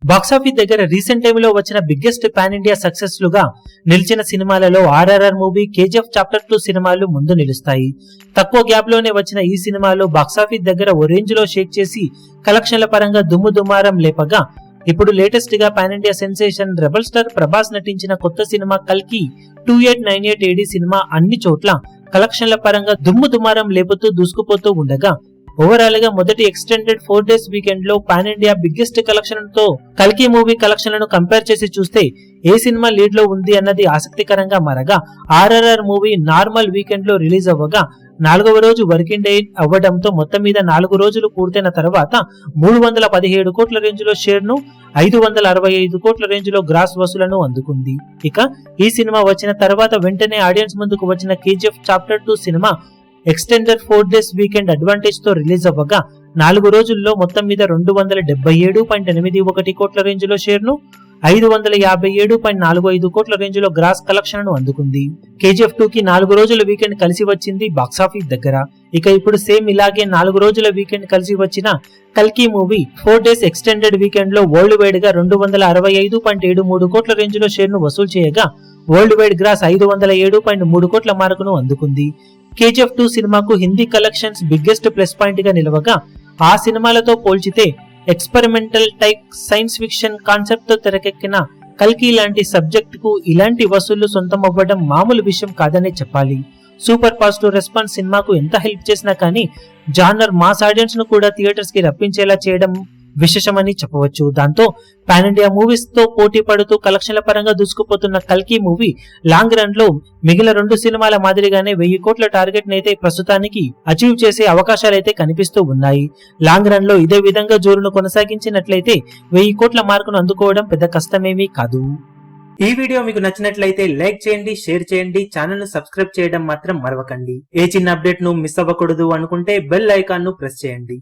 Box office దగ్గర recent time లో వచ్చిన బిగ్గెస్ట్ పాన్ ఇండియా సక్సెస్ లుగా నిలిచిన సినిమాలలో ఆర్ఆర్ఆర్ మూవీ, కేజీఎఫ్ చాప్టర్ 2 సినిమాలు ముందు నిలుస్తాయి. తక్కువ గ్యాప్ లోనే వచ్చిన ఈ సినిమాలు బాక్సాఫీస్ దగ్గర ఓ రేంజ్ లో షేక్ చేసి కలెక్షన్ల పరంగా దుమ్ము దుమారం లేపగా, ఇప్పుడు లేటెస్ట్ గా pan India sensation rebel star Prabhas నటించిన కొత్త సినిమా కల్కి 2898 AD సినిమా అన్ని చోట్ల కలెక్షన్ల పరంగా దుమ్ము దుమారం లేపుతూ దూసుకుపోతూ ఉండగా, ఓవరాల్ గా మొదటి ఎక్స్టెండెడ్ 4 days వీకెండ్ లో పాన్ ఇండియా బిగ్గెస్ట్ కలెక్షన్ తో కల్కి మూవీ కలెక్షన్లను కంపేర్ చేసి చూస్తే ఏ సినిమా లీడ్ లో ఉంది అన్నది ఆసక్తికరంగా మారగా, ఆర్ఆర్ఆర్ మూవీ నార్మల్ వీకెండ్ లో రిలీజ్ అవ్వగా 4వ రోజు వర్కింగ్ డే అవ్వడంతో మొత్తం మీద 4 రోజులు పూర్తయిన తర్వాత 317 కోట్ల రేంజ్ లో షేర్ ను, 565 కోట్ల రేంజ్ లో గ్రాస్ వసూలను అందుకుంది. ఇక ఈ సినిమా వచ్చిన తర్వాత వెంటనే ఆడియన్స్ ముందుకు వచ్చిన KGF chapter 2 cinema extended 4 days weekend advantage తో రిలీజ్ అవ్వగా 4 రోజుల్లో మొత్తం మీద 277.81 కోట్ల రేంజ్ లో షేర్ ను, 557.45 కోట్ల రేంజ్ లో గ్రాస్ కలెక్షన్ ను అందుకుంది. కేజీఎఫ్ 2 కి 4 రోజుల వీకెండ్ కలిసి వచ్చింది బాక్సాఫీస్ దగ్గర. ఇక ఇప్పుడు సేమ్ ఇలాగే 4 రోజుల వీకెండ్ కలిసి వచ్చిన కల్కి మూవీ 4 days ఎక్స్టెండెడ్ వీకెండ్ లో వరల్డ్ వైడ్ గా 265.73 కోట్ల రేంజ్ లో షేర్ ను వసూలు చేయగా, వరల్డ్ వైడ్ గ్రాస్ 507.3 కోట్ల మార్కును అందుకుంది. కేజీఎఫ్ 2 సినిమాకు Hindi collections biggest plus point గా నిలవగా, ఆ సినిమాలతో పోల్చితే experimental type science fiction concept తో తెరకెక్కిన కల్కి లాంటి సబ్జెక్ట్ కు ఇలాంటి వసూళ్లు సొంతం అవ్వడం మామూలు విషయం కాదనే చెప్పాలి. సూపర్ పాజిటివ్ రెస్పాన్స్ సినిమాకు ఎంత హెల్ప్ చేసినా కానీ జానర్ మాస్ ఆడియన్స్ ను కూడా థియేటర్స్ కి రప్పించేలా చేయడం విశేషమని చెప్పవచ్చు. దాంతో పాన్ ఇండియా మూవీస్ తో పోటీ పడుతూ కలెక్షన్ల పరంగా దూసుకుపోతున్న కల్కి మూవీ లాంగ్ రన్ లో మిగిలిన 2 సినిమాల మాదిరిగానే 1000 కోట్ల టార్గెట్ నైతే ప్రస్తుతానికి అచీవ్ చేసే అవకాశాలైతే కనిపిస్తూ ఉన్నాయి. లాంగ్ రన్ లో ఇదే విధంగా జోరును కొనసాగించినట్లయితే 1000 కోట్ల మార్కును అందుకోవడం పెద్ద కష్టమేమీ కాదు. ఈ వీడియో మీకు నచ్చినట్లయితే లైక్ చేయండి, షేర్ చేయండి, ఛానల్ ను సబ్స్క్రైబ్ చేయడం మాత్రం మరవకండి. ఏ చిన్న అప్డేట్ ను మిస్ అవ్వకూడదు అనుకుంటే బెల్ ఐకాన్ ను ప్రెస్ చేయండి.